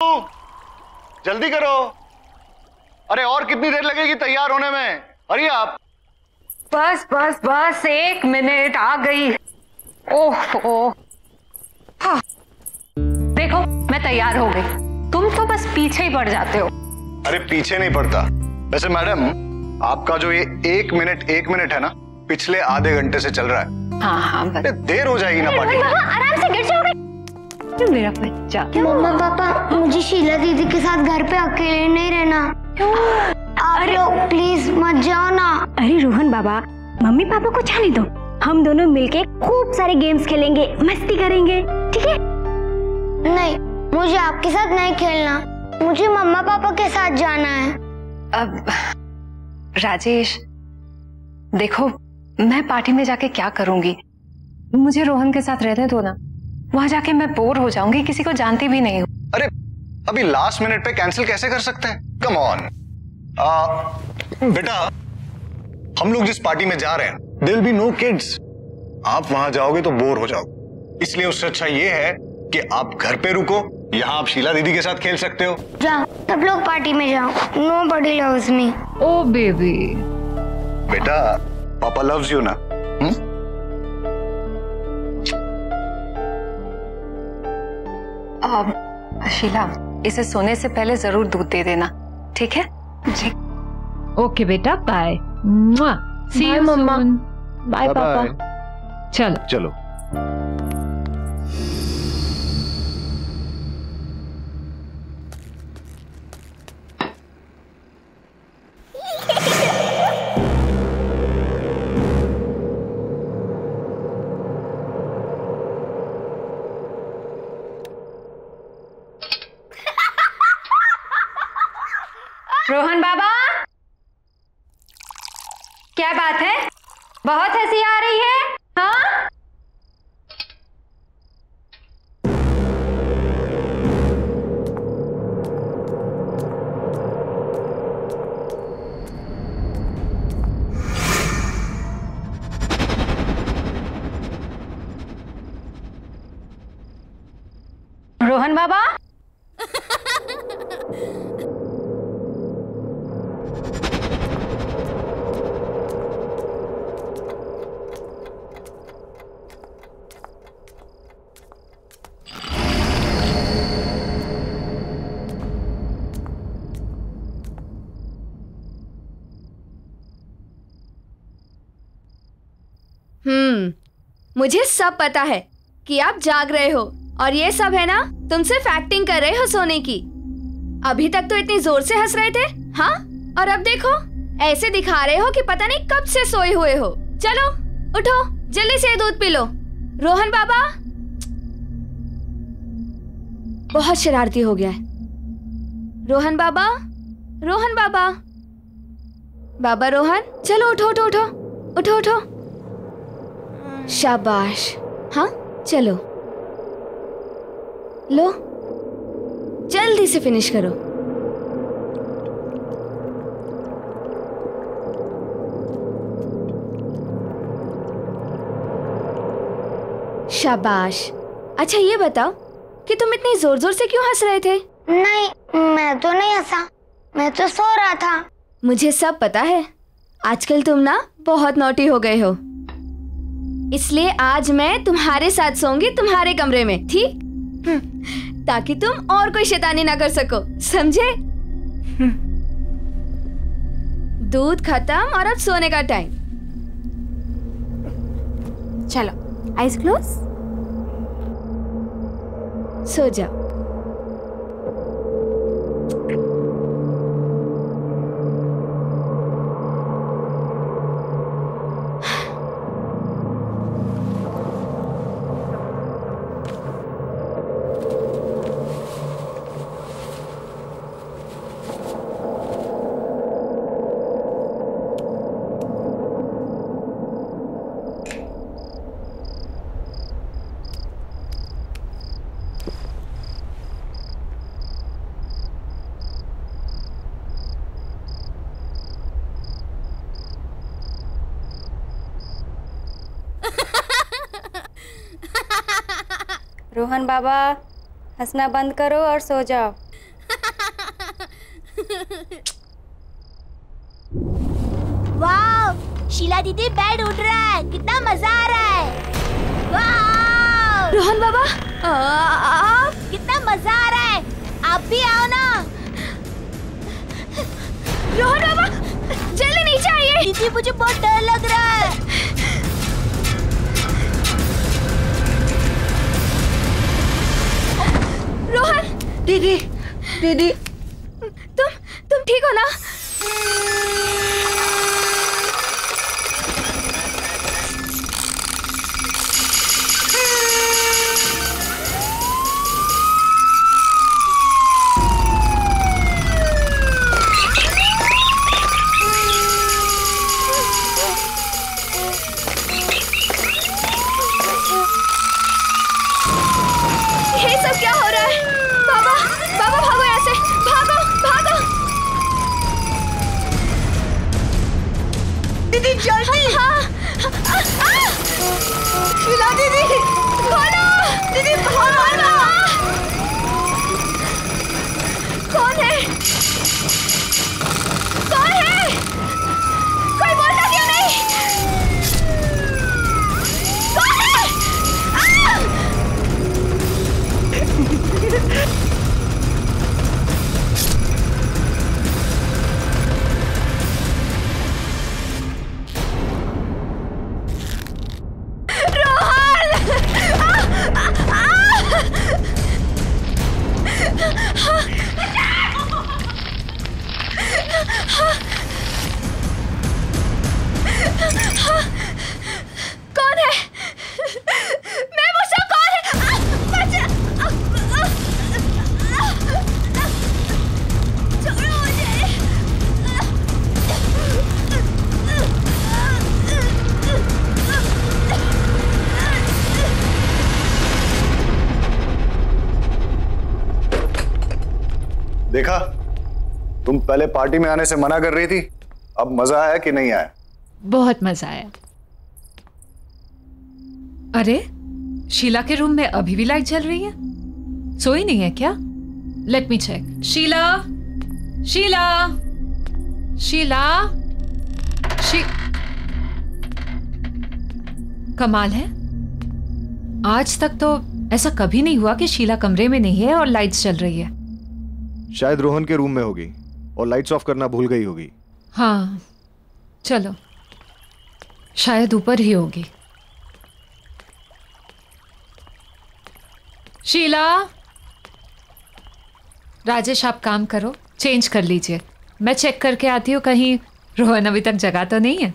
जल्दी करो। अरे और कितनी देर लगेगी तैयार होने में? अरे आप बस बस बस 1 मिनट, आ गई। ओह हाँ। देखो मैं तैयार हो गई, तुम तो बस पीछे ही पड़ जाते हो। अरे पीछे नहीं पड़ता। वैसे मैडम, आपका जो ये 1 मिनट है ना, पिछले आधे घंटे से चल रहा है। हाँ बस। देर हो जाएगी ना पार्टी। आराम से गिर जाओगे मेरा बच्चा। मम्मा पापा, मुझे शीला दीदी के साथ घर पे अकेले नहीं रहना। आप लोग प्लीज मत जाओ ना। अरे रोहन बाबा, मम्मी पापा को जाने दो, हम दोनों मिलके खूब सारे गेम्स खेलेंगे, मस्ती करेंगे, ठीक है? नहीं, मुझे आपके साथ नहीं खेलना, मुझे मम्मा पापा के साथ जाना है। अब राजेश देखो, मैं पार्टी में जाके क्या करूंगी? मुझे रोहन के साथ रहने दो ना, वहां जाके मैं बोर हो जाऊंगी, किसी को जानती भी नहीं हूँ। अरे अभी लास्ट मिनट पे कैंसिल कैसे कर सकते हैं? Come on. बेटा, हम लोग जिस पार्टी में जा रहे हैं, there will be no kids. आप वहां जाओगे तो बोर हो जाओगे, इसलिए उससे अच्छा ये है कि आप घर पे रुको, यहाँ आप शीला दीदी के साथ खेल सकते हो। जाओ, सब लोग पार्टी में जाओ। Nobody loves me। ओ बेबी। बेटा, पापा लव्स यू ना। शीला, इसे सोने से पहले जरूर दूध दे देना, ठीक है? जी। ओके बेटा, bye. See you mamma. Soon. Bye papa. चलो चलो। रोहन बाबा, क्या बात है? बहुत हंसी आ रही है, हाँ? रोहन बाबा, मुझे सब पता है कि आप जाग रहे हो और ये सब है ना, तुम सिर्फ एक्टिंग कर रहे हो सोने की। अभी तक तो इतनी जोर से हंस रहे थे, हाँ? और अब देखो, ऐसे दिखा रहे हो कि पता नहीं कब से सोए हुए हो। चलो उठो, जल्दी से दूध पी लो। रोहन बाबा, बहुत शरारती हो गया है। रोहन बाबा, रोहन बाबा, बाबा रोहन, चलो उठो उठो उठो उठो उठो। शाबाश, हाँ चलो, लो जल्दी से फिनिश करो। शाबाश। अच्छा ये बताओ कि तुम इतनी जोर जोर से क्यों हंस रहे थे? नहीं, मैं तो नहीं हंसा, मैं तो सो रहा था। मुझे सब पता है, आजकल तुम ना बहुत नॉटी हो गए हो, इसलिए आज मैं तुम्हारे साथ सोऊंगी, तुम्हारे कमरे में, ठीक? ताकि तुम और कोई शैतानी ना कर सको, समझे? दूध खत्म और अब सोने का टाइम। चलो, आइज क्लोज, सो जाओ। रोहन बाबा, हंसना बंद करो और सो जाओ। वाह, शीला दीदी बेड उठ रहा है, कितना मजा आ रहा है। वाह रोहन बाबा, कितना मजा आ रहा है, आप भी आओ ना। रोहन बाबा जल्दी नीचे आइए। दीदी मुझे बहुत डर लग रहा है। रोहन दीदी दीदी तुम ठीक हो ना? शीला दीदी, खोलो दीदी, खोलो। कौन है? कौन है? कोई बोलता क्यों नहीं? कौन है? कौन है? मैं मुझसे कौन है? छोड़ो मुझे। देखा, तुम पहले पार्टी में आने से मना कर रही थी, अब मजा आया कि नहीं आया? बहुत मजा आया। अरे शीला के रूम में अभी भी लाइट जल रही है, सोई नहीं है क्या? Let me check. Sheela, Sheela, Sheela, कमाल है, आज तक तो ऐसा कभी नहीं हुआ कि शीला कमरे में नहीं है और लाइट्स जल रही है। शायद रोहन के रूम में होगी और लाइट्स ऑफ करना भूल गई होगी। हाँ चलो, शायद ऊपर ही होगी। शीला, राजेश आप काम करो, चेंज कर लीजिए, मैं चेक करके आती हूँ कहीं रोहन अभी तक जगा तो नहीं है।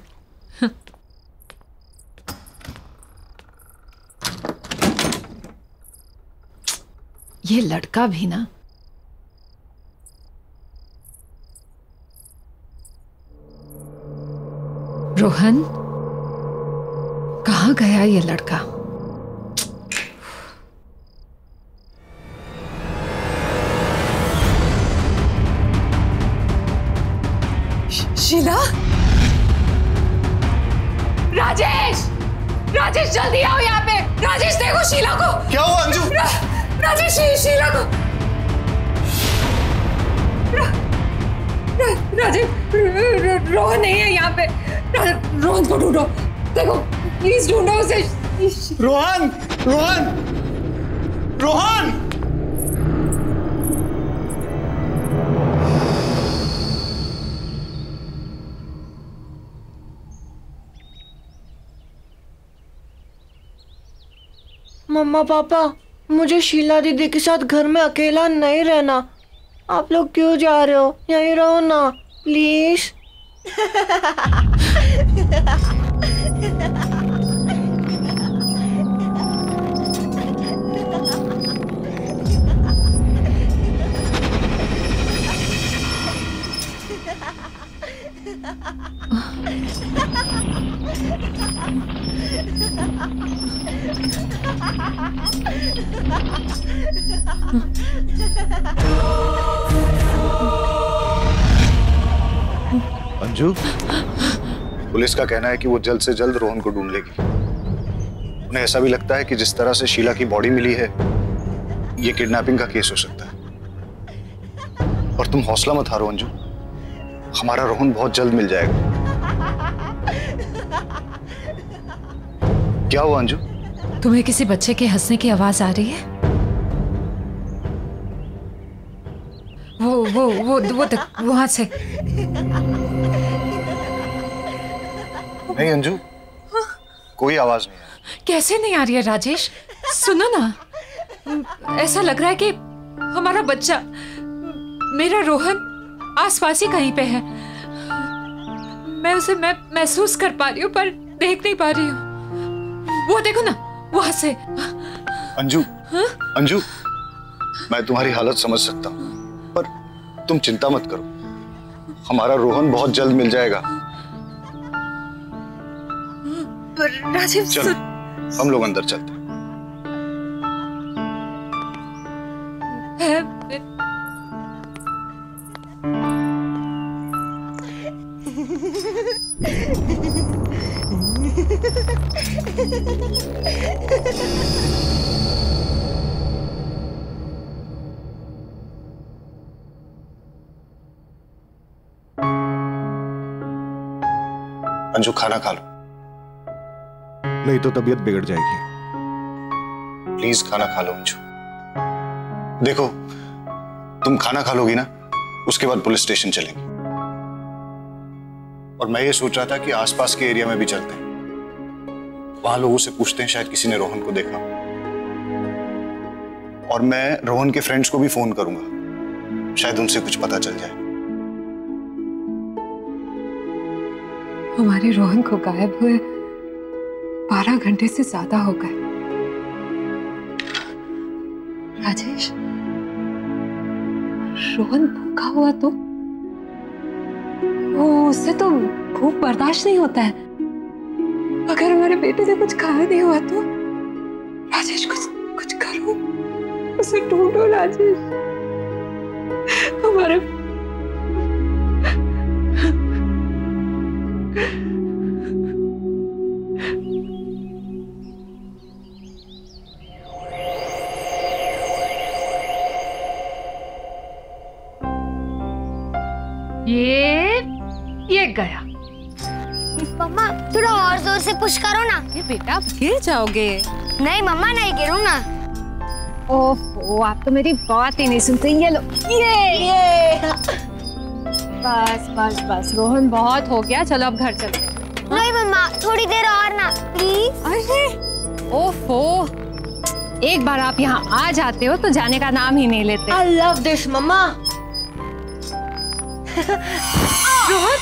ये लड़का भी ना। रोहन, कहाँ गया ये लड़का? शीला, राजेश, राजेश जल्दी आओ यहाँ पे। राजेश देखो शीला को। क्या हुआ अंजू? राजेश शीला को। राजेश, रोहन नहीं है यहाँ पे। रोहन को ढूंढो, देखो प्लीज ढूंढो उसे। रोहन, रोहन, रोहन! मम्मा पापा, मुझे शीला दीदी के साथ घर में अकेला नहीं रहना। आप लोग क्यों जा रहे हो? यहीं रहो ना प्लीज। अंजू, पुलिस का कहना है कि वो जल्द से जल्द रोहन को ढूंढ लेगी। उन्हें ऐसा भी लगता है कि जिस तरह से शीला की बॉडी मिली है, ये किडनैपिंग का केस हो सकता है। और तुम हौसला मत हारो अंजू, हमारा रोहन बहुत जल्द मिल जाएगा। क्या हुआ अंजू? तुम्हें किसी बच्चे के हंसने की आवाज आ रही है? वो तक वहां से। नहीं अंजू, कोई आवाज नहीं है। कैसे नहीं आ रही है राजेश? सुनो ना, ऐसा लग रहा है कि हमारा बच्चा, मेरा रोहन आसपास ही कहीं पे है। मैं उसे महसूस कर पा रही हूँ पर देख नहीं पा रही हूँ। वो देखो ना, वहां से। अंजू, अंजू, मैं तुम्हारी हालत समझ सकता हूँ, पर तुम चिंता मत करो, हमारा रोहन बहुत जल्द मिल जाएगा। राजीव, चलो हम लोग अंदर चलते हैं। अंजू, खाना खा लो। नहीं तो तबीयत बिगड़ जाएगी। प्लीज खाना खा लो अंजू। देखो, तुम खाना खा लोगी ना, उसके बाद पुलिस स्टेशन चलेंगे। और मैं ये सोच रहा था कि आसपास के एरिया में भी चलते हैं, वहां लोगों से पूछते हैं, शायद किसी ने रोहन को देखा। और मैं रोहन के फ्रेंड्स को भी फोन करूंगा, शायद उनसे कुछ पता चल जाए। हमारे रोहन को गायब हुए 12 घंटे से ज्यादा हो गए। राजेश, रोहन भूखा हुआ तो उससे तो भूख बर्दाश्त नहीं होता है। अगर हमारे बेटे ने कुछ खाया नहीं हुआ तो राजेश, कुछ करो, उसे ढूंढो राजेश। हमारे ये गया। मम्मा थोड़ा और जोर से पुश करो ना। ये बेटा, आप गिर जाओगे। नहीं मम्मा, नहीं गिरूंगा। ओह, आप तो मेरी बात ही नहीं सुनते। ये लो, ये बस बस बस, रोहन बहुत हो गया, चलो अब घर चलते हैं। नहीं मम्मा, थोड़ी देर और ना प्लीज। अरे ओफो, एक बार आप यहाँ आ जाते हो तो जाने का नाम ही नहीं लेते। I love this मम्मा। रोहन,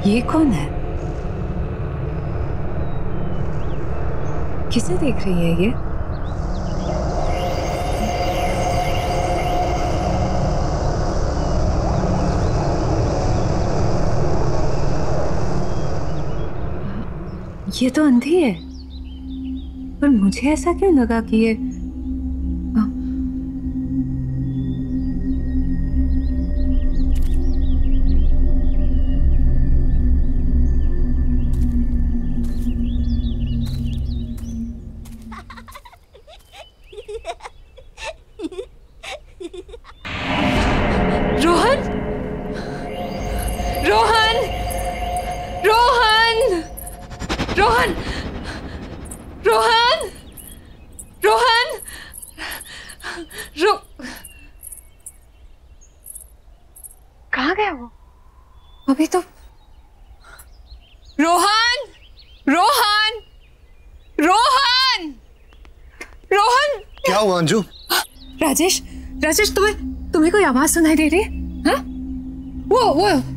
ये कौन है? किसे देख रही है ये? ये तो अंधी है, पर मुझे ऐसा क्यों लगा कि ये कहाँ गया वो? अभी तो रोहन, रोहन, रोहन, रोहन। क्या हुआ अंजू? राजेश, राजेश, तुम्हें कोई आवाज सुनाई दे रही है? हाँ?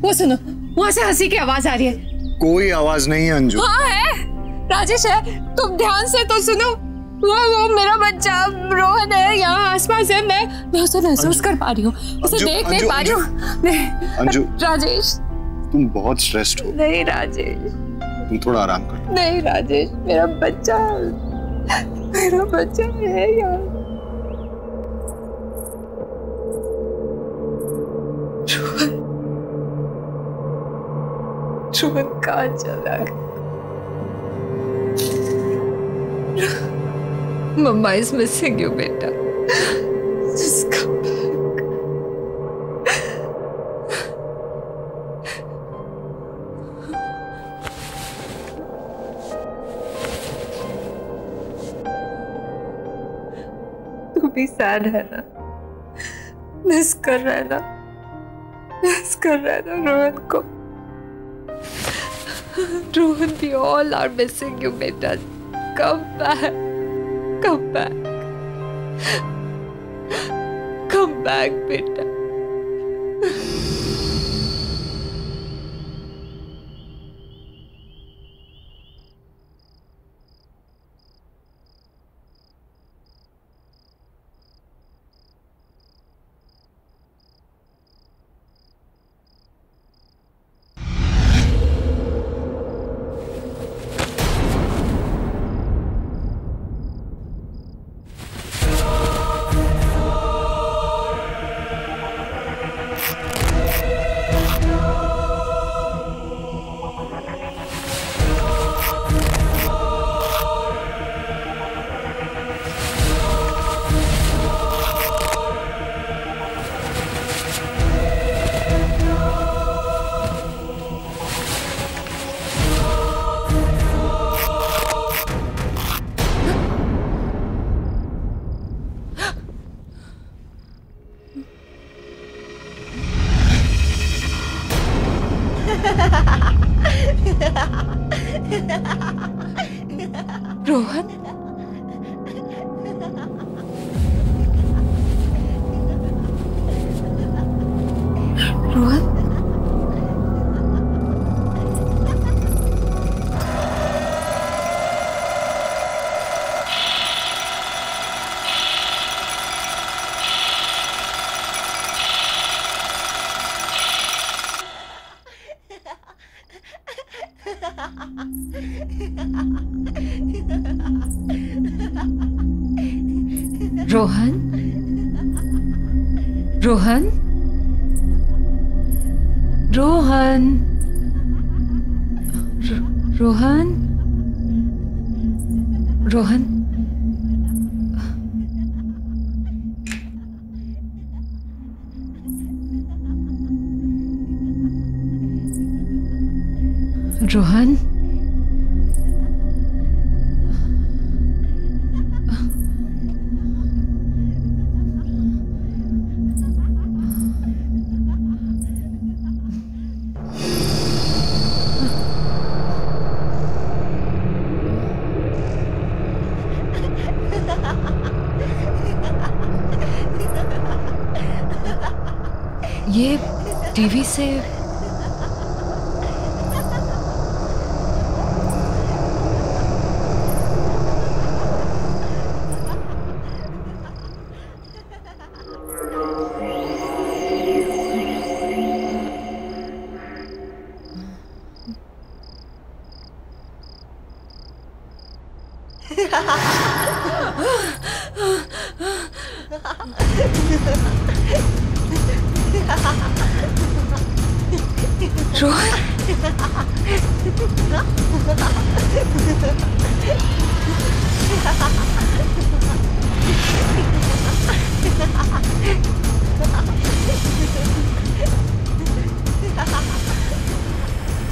वो सुनो, वहां से हंसी की आवाज आ रही है। कोई आवाज नहीं है अंजू। हाँ है, राजेश है, तुम ध्यान से तो सुनो। वो मेरा बच्चा रोहन है, यहाँ आसपास है। मैं उसे महसूस कर पा रही हूँ, उसे देख नहीं पा रही हूँ। अंजू, राजेश, तुम बहुत स्ट्रेस्ड हो। नहीं राजेश, तुम थोड़ा आराम करो। नहीं राजेश, मेरा बच्चा है यार। रोहन कहाँ चला गया? मम्मा इज मिसिंग यू बेटा। Just come back. तू भी सैड है ना? मिस कर रहा है ना रोहन को? Rohan, we all are missing you बेटा। Come back, come back, come back बेटा। रोहन, रोहन, रोहन, रोहन, रोहन, रोहन, रोहन, रोहन, ये टीवी से रोहन,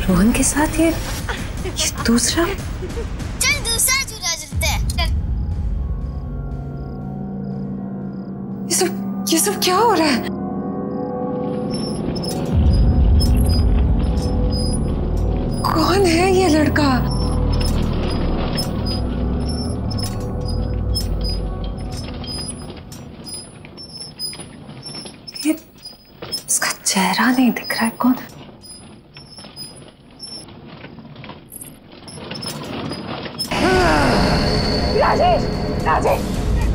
रोहन के साथ ये दूसरा। चल दूसरा झूला झूलते हैं। ये सब क्या हो रहा है? कौन है ये लड़का? ये इसका चेहरा नहीं दिख रहा है। कौन? राजेश, राजेश,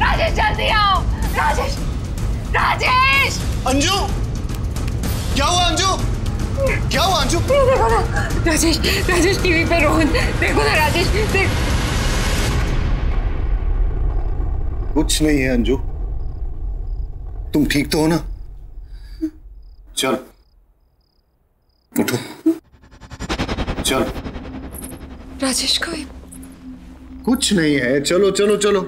राजेश जल्दी आओ। राजेश, राजेश। अंजू, क्या हुआ अंजू? क्या हुआ अंजू? देखो ना राजेश, राजेश टीवी पे रोहन, देखो ना राजेश, देख। कुछ नहीं है अंजू, तुम ठीक तो हो ना? चल उठो, चल। राजेश को कुछ नहीं है, चलो चलो चलो।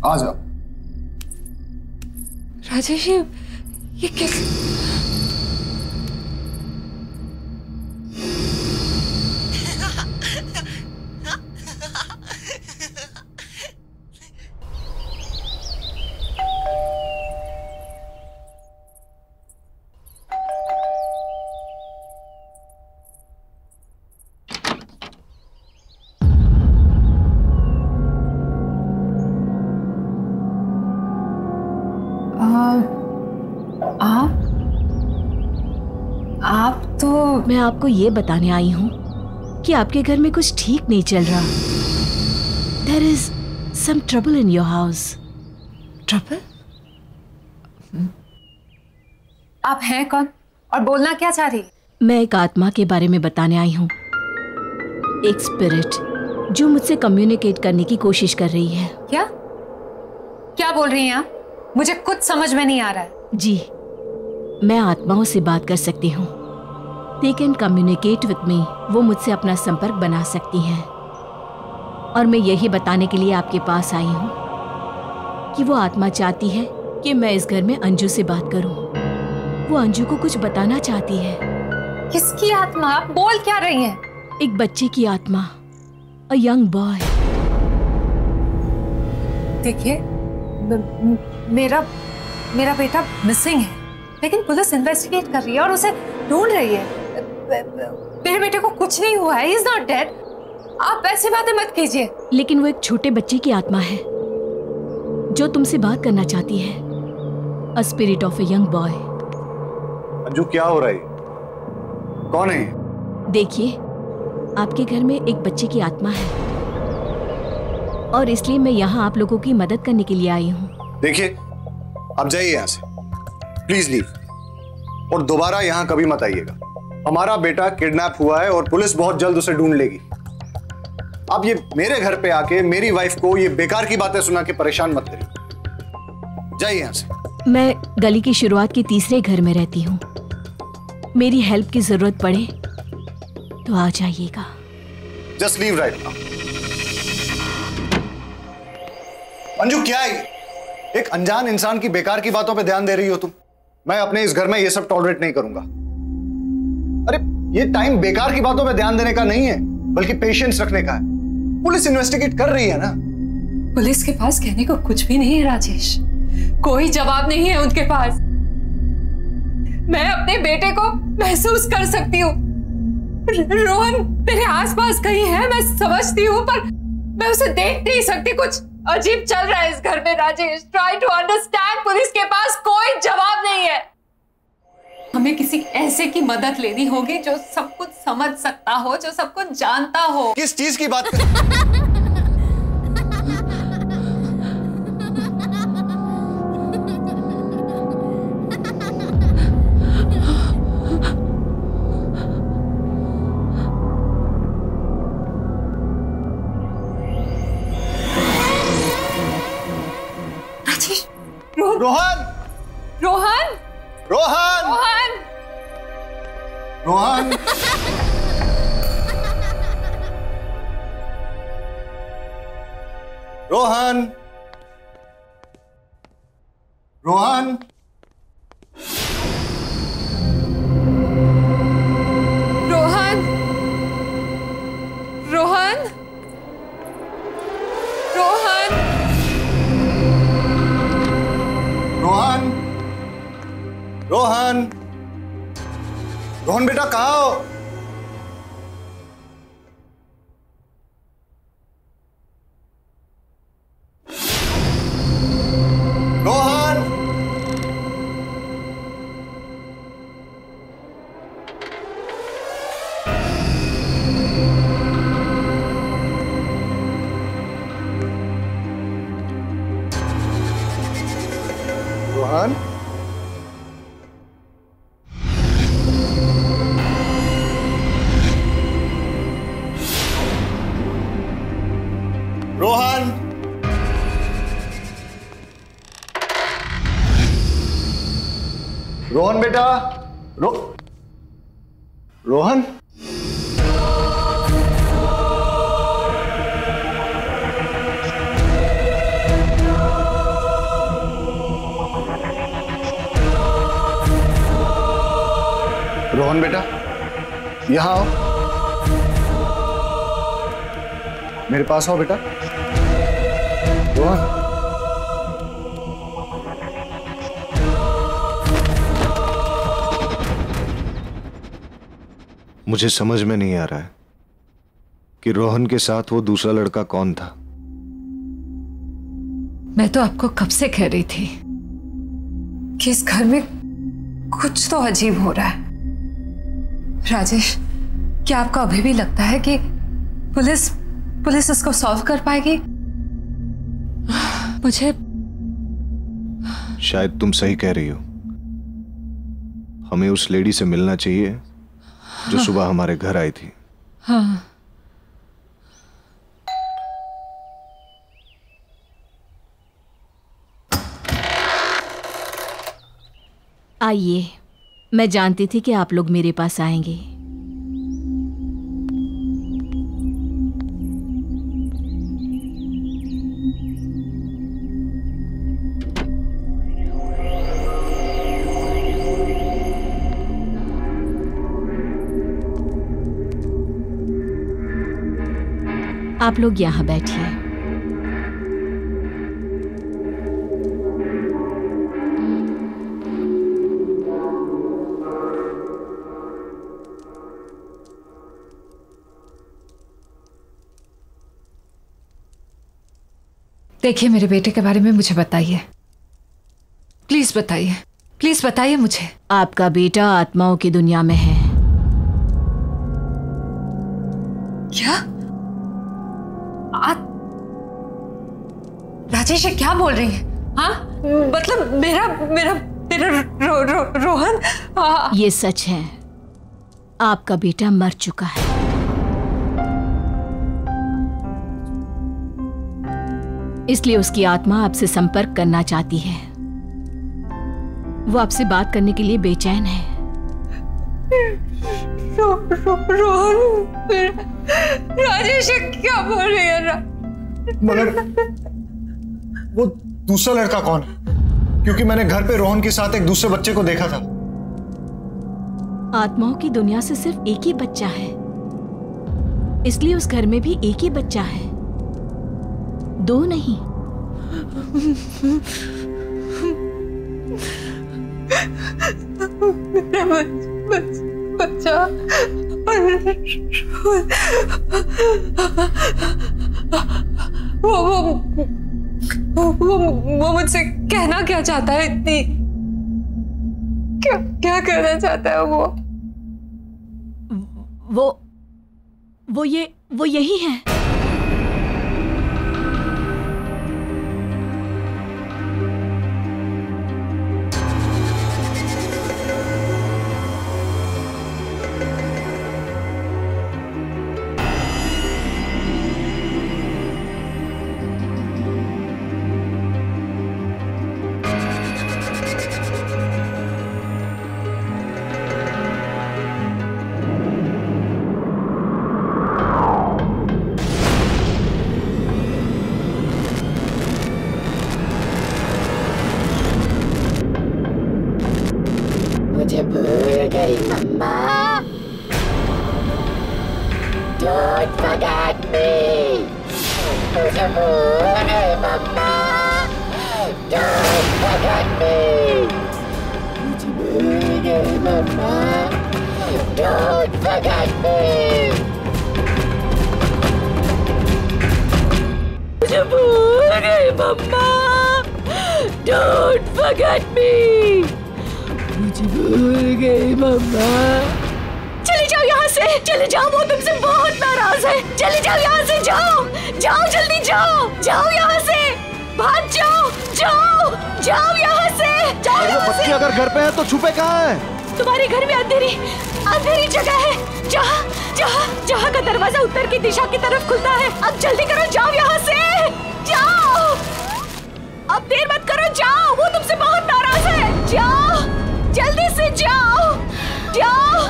आ जाओ। राजेश ये कैसे? आप तो मैं आपको ये बताने आई हूँ कि आपके घर में कुछ ठीक नहीं चल रहा। There is some trouble in your house. Trouble? आप हैं कौन और बोलना क्या चाह रही? मैं एक आत्मा के बारे में बताने आई हूँ, एक स्पिरिट जो मुझसे कम्युनिकेट करने की कोशिश कर रही है। क्या क्या बोल रही हैं आप? मुझे कुछ समझ में नहीं आ रहा है। जी, मैं आत्माओं से बात कर सकती हूँ। They can communicate with me. वो मुझसे अपना संपर्क बना सकती हैं। और मैं यही बताने के लिए आपके पास आई हूँ कि वो आत्मा चाहती है कि मैं इस घर में अंजू से बात करूँ। वो अंजू को कुछ बताना चाहती है। किसकी आत्मा? आप बोल क्या रही हैं? एक बच्चे की आत्मा, a young boy. देखिए, मेरा बेटा मिसिंग है, लेकिन पुलिस इन्वेस्टिगेट कर रही है और उसे ढूंढ रही है। मेरे बेटे को कुछ नहीं हुआ है, he is not dead. आप ऐसी बातें मत कीजिए। लेकिन वो एक छोटे बच्चे की आत्मा है जो तुमसे बात करना चाहती है। A spirit of a young boy. Anju क्या हो रहा है? कौन है? देखिए, आपके घर में एक बच्चे की आत्मा है और इसलिए मैं यहाँ आप लोगों की मदद करने के लिए आई हूँ। देखिए, आप जाइए यहाँ से, प्लीज लीव, और दोबारा यहाँ कभी मत आइएगा। हमारा बेटा किडनैप हुआ है और पुलिस बहुत जल्द उसे ढूंढ लेगी। आप ये मेरे घर पे आके मेरी वाइफ को ये बेकार की बातें सुना के परेशान मत करिए। जाइए यहाँ से। मैं गली की शुरुआत के तीसरे घर में रहती हूँ। मेरी हेल्प की जरूरत पड़े तो आ जाइएगा। Just leave right now. Anju क्या है? एक अनजान इंसान की बेकार की बातों पे ध्यान दे रही हो तुम। मैं अपने इस घर में ये सब टॉलरेट नहीं करूंगा। अरे ये टाइम बेकार की बातों पे ध्यान देने का नहीं है, बल्कि पेशेंस रखने का है। पुलिस इन्वेस्टिगेट कर रही है ना। पुलिस के पास कहने को कुछ भी नहीं है राजेश, कोई जवाब नहीं है उनके पास। मैं अपने बेटे को महसूस कर सकती हूँ। रोहन मेरे आसपास कहीं है, मैं समझती हूँ, पर मैं उसे देख नहीं सकती। कुछ अजीब चल रहा है इस घर में Rajesh. Try to understand. Police के पास कोई जवाब नहीं है। हमें किसी ऐसे की मदद लेनी होगी जो सब कुछ समझ सकता हो, जो सब कुछ जानता हो। किस चीज की बात कर? रोहन! रोहन! रोहन! रोहन! रोहन! रोहन! रोहन! रोहन! रोहन! रोहन! रोहन! रोहन! रोहन बेटा कहाँ हो? रोहन! बेटा। रोहन, रोहन बेटा, यहां आओ, मेरे पास आओ बेटा। रोहन, मुझे समझ में नहीं आ रहा है कि रोहन के साथ वो दूसरा लड़का कौन था। मैं तो आपको कब से कह रही थी कि इस घर में कुछ तो अजीब हो रहा है। राजेश, क्या आपको अभी भी लगता है कि पुलिस इसको सॉल्व कर पाएगी? मुझे शायद तुम सही कह रही हो। हमें उस लेडी से मिलना चाहिए जो सुबह हमारे घर आई थी। हाँ। आइए, मैं जानती थी कि आप लोग मेरे पास आएंगे। आप लोग यहाँ बैठिए। देखिए, मेरे बेटे के बारे में मुझे बताइए, प्लीज बताइए, प्लीज बताइए मुझे। आपका बेटा आत्माओं की दुनिया में है। क्या? राजेश, ये क्या बोल रही है? हाँ, मतलब मेरा मेरा मेरा रोहन। ये सच है, आपका बेटा मर चुका है। इसलिए उसकी आत्मा आपसे संपर्क करना चाहती है। वो आपसे बात करने के लिए बेचैन है। रोहन, राजेश क्या बोल रही है? मगर वो दूसरा लड़का कौन है? क्योंकि मैंने घर पे रोहन के साथ एक दूसरे बच्चे को देखा था। आत्माओं की दुनिया से सिर्फ एक ही बच्चा है, इसलिए उस घर में भी एक ही बच्चा है, दो नहीं। मेरा बच्चा वो मुझसे कहना क्या चाहता है? इतनी क्या कहना चाहता है वो यही है। मुझे भूल गई मम्मा। Don't forget me। मुझे भूल गई मम्मा। Don't forget me। मुझे भूल गई मम्मा। Don't forget me। मुझे भूल गई मम्मा। Don't forget me। मुझे भूल गई मम्मा। चले जाओ यहाँ से, चले जाओ, वो तुमसे बहुत नाराज है। चले जाओ यहाँ से, जाओ जाओ, जल्दी जाओ, जाओ यहाँ से, भाग जाओ, जाओ जाओ यहाँ से, जाओ यहाँ से। बच्चे अगर घर पे है तो छुपे कहाँ है? तुम्हारे घर में अंधेरी जगह है, जहाँ का दरवाजा उत्तर की दिशा की तरफ खुलता है। अब जल्दी करो, जाओ यहाँ से, जाओ, अब देर मत करो, जाओ, वो तुमसे बहुत नाराज है, जाओ जल्दी से जाओ, जाओ,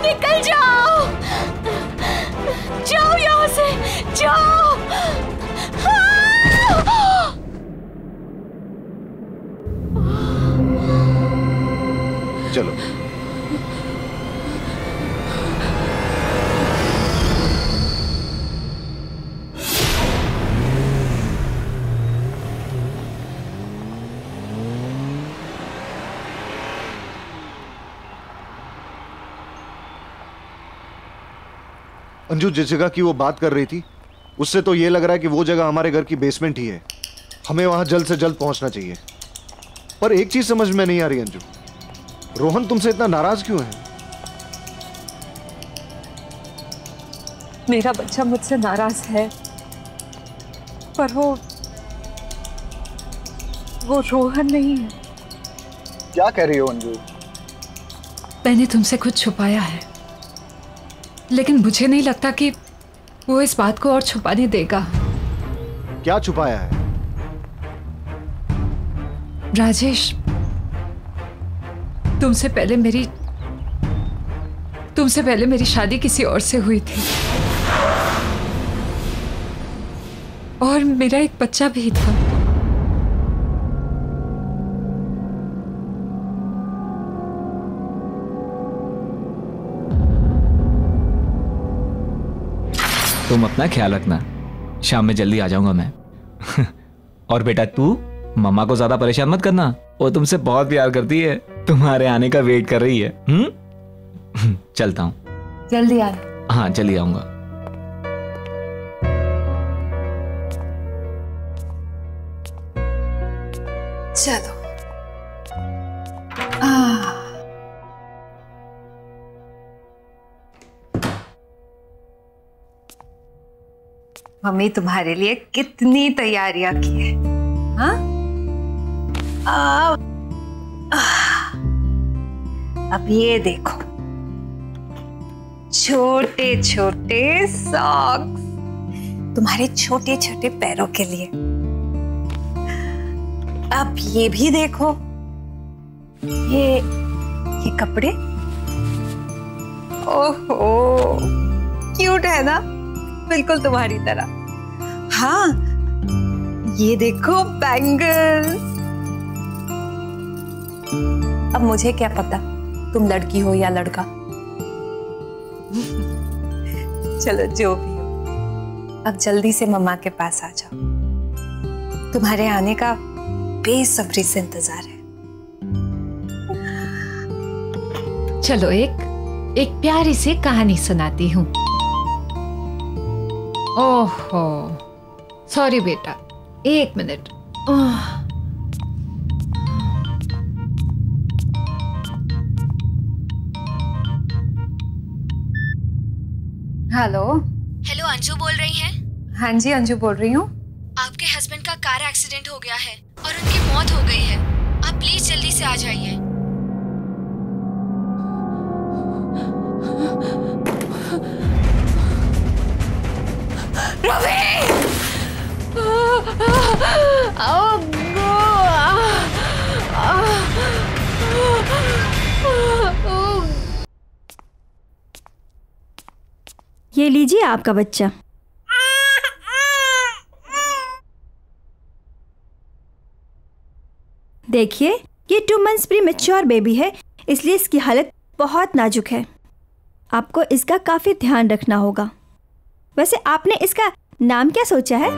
निकल जाओ, जाओ यहाँ से, जाओ। चलो। अंजू जिस जगह की वो बात कर रही थी उससे तो ये लग रहा है कि वो जगह हमारे घर की बेसमेंट ही है। हमें वहां जल्द से जल्द पहुंचना चाहिए। पर एक चीज समझ में नहीं आ रही अंजू, रोहन तुमसे इतना नाराज क्यों है? मेरा बच्चा मुझसे नाराज है, पर वो रोहन नहीं है। क्या कह रही हो अंजू? मैंने तुमसे कुछ छुपाया है, लेकिन मुझे नहीं लगता कि वो इस बात को और छुपाने देगा। क्या छुपाया है? राजेश, तुमसे पहले मेरी शादी किसी और से हुई थी और मेरा एक बच्चा भी था। तुम अपना ख्याल रखना, शाम में जल्दी आ जाऊंगा मैं। और बेटा तू मम्मा को ज्यादा परेशान मत करना, वो तुमसे बहुत प्यार करती है, तुम्हारे आने का वेट कर रही है। चलता हूँ। जल्दी आना। हाँ जल्दी आऊंगा। चलो। मम्मी तुम्हारे लिए कितनी तैयारियां की है। हाँ? अब ये देखो, छोटे छोटे सॉक्स तुम्हारे छोटे छोटे पैरों के लिए। अब ये भी देखो, ये कपड़े। ओहो, क्यूट है ना, बिल्कुल तुम्हारी तरह। हाँ, ये देखो बैंगल्स। अब मुझे क्या पता तुम लड़की हो या लड़का। चलो जो भी हो, अब जल्दी से मम्मा के पास आ जाओ। तुम्हारे आने का बेसब्री से इंतजार है। चलो एक प्यारी सी कहानी सुनाती हूँ। ओहो, सॉरी बेटा, एक मिनट। हेलो। हेलो, अंजू बोल रही हैं? हाँ जी, अंजू बोल रही हूँ। आपके हस्बैंड का कार एक्सीडेंट हो गया है और उनकी मौत हो गई है। आप प्लीज जल्दी से आ जाइए। ये लीजिए आपका बच्चा। देखिए, ये 2 मंथ्स प्री मैच्योर बेबी है, इसलिए इसकी हालत बहुत नाजुक है। आपको इसका काफी ध्यान रखना होगा। वैसे आपने इसका नाम क्या सोचा है?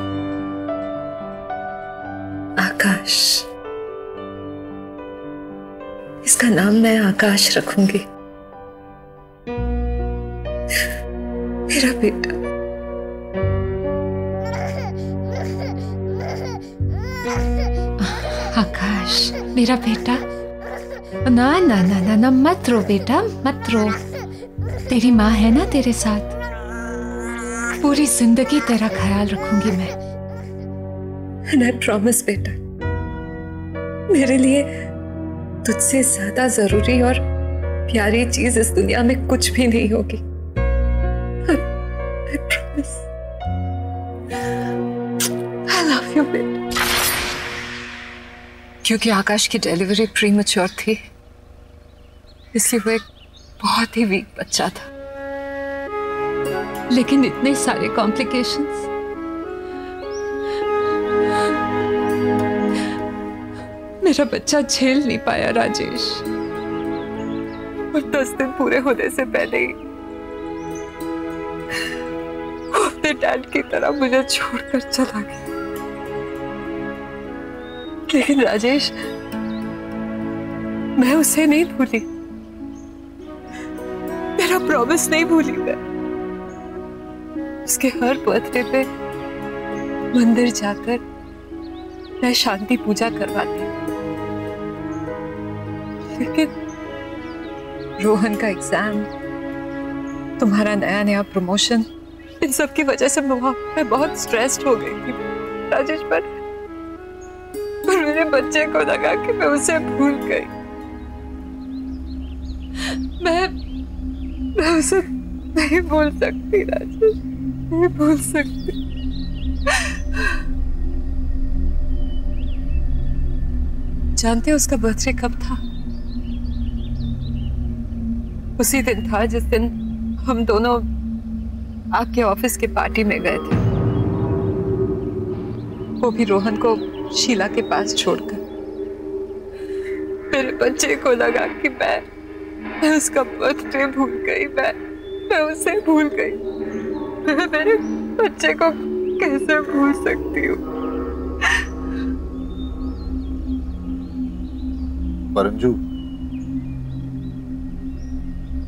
आकाश। इसका नाम मैं आकाश रखूंगी। मेरा बेटा। आकाश, मेरा बेटा। ना ना ना ना ना, मत रो बेटा, मत रो। तेरी माँ है ना तेरे साथ, पूरी जिंदगी तेरा ख्याल रखूंगी मैं। And I promise बेटा, मेरे लिए तुझसे ज्यादा जरूरी और प्यारी चीज इस दुनिया में कुछ भी नहीं होगी। I promise. I love you बेटा। क्योंकि आकाश की डिलीवरी प्रीमैच्योर थी, इसलिए वो एक बहुत ही वीक बच्चा था। लेकिन इतने सारे कॉम्प्लिकेशंस, मेरा बच्चा झेल नहीं पाया राजेश, और 10 दिन पूरे होने से पहले ही वो अपने डैड की तरह मुझे छोड़कर चला गया। लेकिन राजेश, मैं उसे नहीं भूली, मेरा प्रॉमिस नहीं भूली। मैं उसके हर बर्थडे पे मंदिर जाकर मैं शांति पूजा करवाती। लेकिन रोहन का एग्जाम, तुम्हारा नया नया प्रमोशन, इन सब की वजह से मैं बहुत स्ट्रेस्ड हो गई थी राजेश। पर मेरे बच्चे को लगा कि मैं उसे भूल गई। मैं उसे नहीं भूल सकती राजेश, नहीं भूल सकती। जानते हो उसका बर्थडे कब था? उसी दिन था जिस दिन हम दोनों आपके ऑफिस के पार्टी में गए थे, वो भी रोहन को शीला के पास छोड़कर। मेरे बच्चे को लगा कि मैं उसका बर्थडे भूल गई, मैं उसे भूल गई। मैं मेरे बच्चे को कैसे भूल सकती हूँ? परंजू,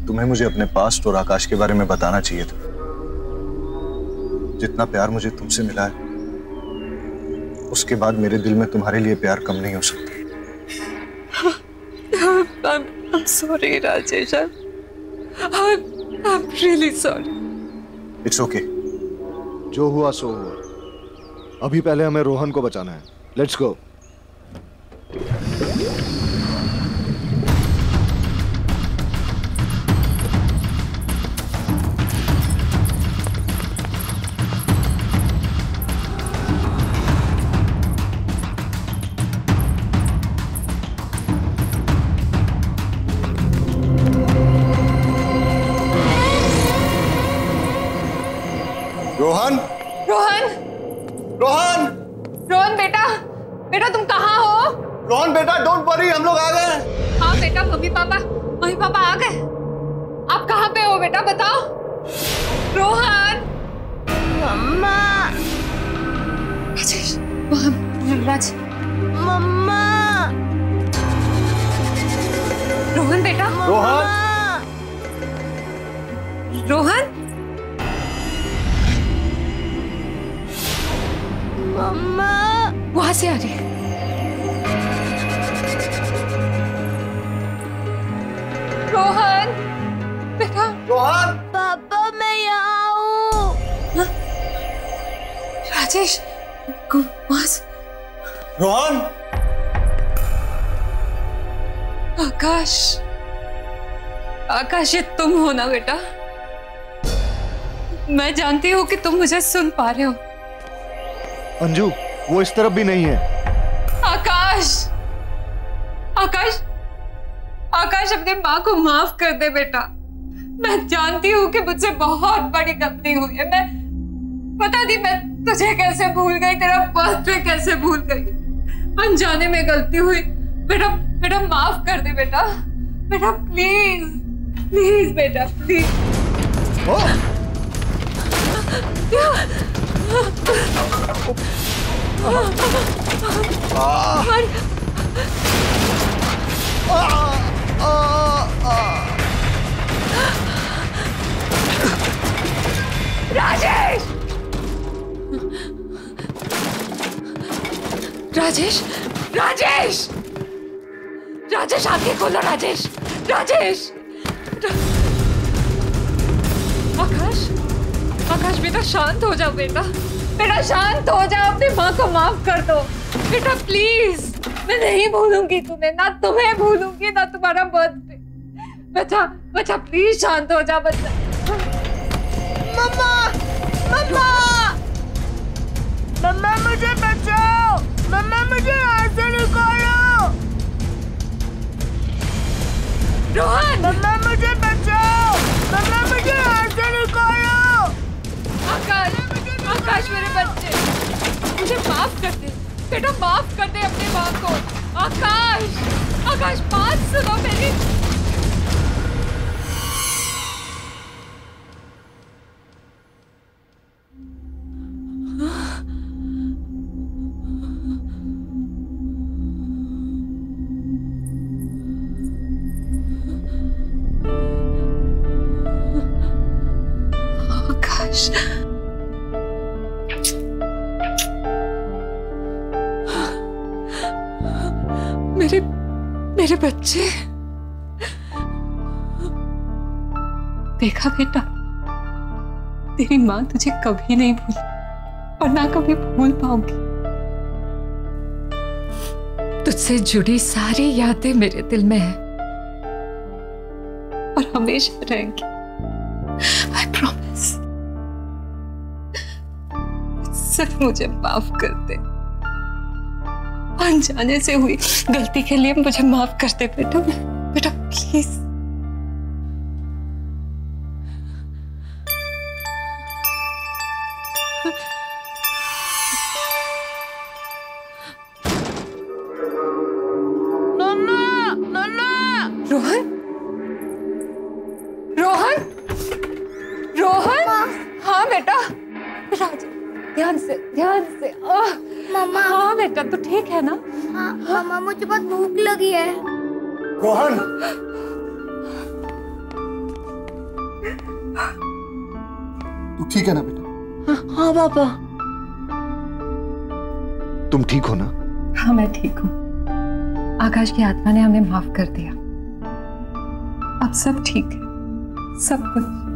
तुम्हें मुझे अपने पास्ट और आकाश के बारे में बताना चाहिए था। जितना प्यार मुझे तुमसे मिला है, उसके बाद मेरे दिल में तुम्हारे लिए प्यार कम नहीं हो सकता। I'm sorry, Rajesh. I'm really sorry. It's okay. जो हुआ सो हुआ। अभी पहले हमें रोहन को बचाना है। Let's go. रोहन, रोहन, रोहन, रोहन बेटा, बेटा तुम कहाँ हो? रोहन बेटा, डोंट वरी, हम लोग आ गए। हाँ बेटा, मम्मी पापा आ गए। आप कहाँ पे हो बेटा, बताओ। रोहन, मम्मा, राजेश, राज, मम्मा, रोहन बेटा, रोहन, रोहन, मम्मा, वहां से आ रही है। रोहन बेटा, रोहन, पापा मैं यहाँ हूँ। राजेश, वहां से। रोहन, आकाश, आकाश, ये तुम हो ना बेटा? मैं जानती हूँ कि तुम मुझे सुन पा रहे हो। अंजू, वो इस तरफ भी नहीं है। आकाश, आकाश, आकाश, अपनी माँ को माफ कर दे बेटा। मैं जानती हूँ कि मुझसे बहुत बड़ी गलती हुई है। मैं पता नहीं मैं तुझे कैसे भूल गई, तेरा बर्थडे कैसे भूल गई। अनजाने में गलती हुई बेटा, बेटा माफ कर दे बेटा, बेटा प्लीज, प्लीज बेटा, प्लीज। राजेश, राजेश, राजेश, राजेश, आंखें खोलो राजेश, राजेश। आकाश, आकाश बेटा शांत हो जाओ बेटा, बेटा शांत हो जाओ, अपनी माँ को माफ कर दो बेटा प्लीज। मैं नहीं भूलूंगी तुम्हें, ना तुम्हें भूलूंगी, ना तुम्हारा बर्थडे। बच्चा, बच्चा प्लीज शांत हो जाओ बच्चा। मम्मा, मम्मा, मम्मा मुझे बचाओ, मम्मा मुझे यहाँ से निकालो। रोहन! मम्मा मुझे बचाओ, मम्मा मुझे यहाँ से निकालो। आकाश, आकाश मेरे बच्चे, मुझे माफ कर दे बेटा, माफ कर दे अपनी माँ को। आकाश, आकाश बात सुनो मेरी। आकाश, मेरे बच्चे। देखा बेटा, तेरी माँ तुझे कभी नहीं भूली और ना कभी भूल पाऊंगी। तुझसे जुड़ी सारी यादें मेरे दिल में है और हमेशा रहेंगी। I promise। सिर्फ मुझे माफ कर दे, अनजाने से हुई गलती के लिए मुझे माफ कर दे बेटा, बेटा प्लीज। नन्ना, नन्ना। रोहन, रोहन, रोहन। हाँ बेटा, राज ध्यान से, ध्यान से। मम्मा। हाँ बेटा, तू ठीक है ना? हाँ मम्मा, मुझे बहुत भूख लगी है। रोहन, तू ठीक है ना बेटा? हाँ पापा। तुम ठीक हो ना? हाँ मैं ठीक हूँ। आकाश की आत्मा ने हमें माफ कर दिया। अब सब ठीक है, सब कुछ।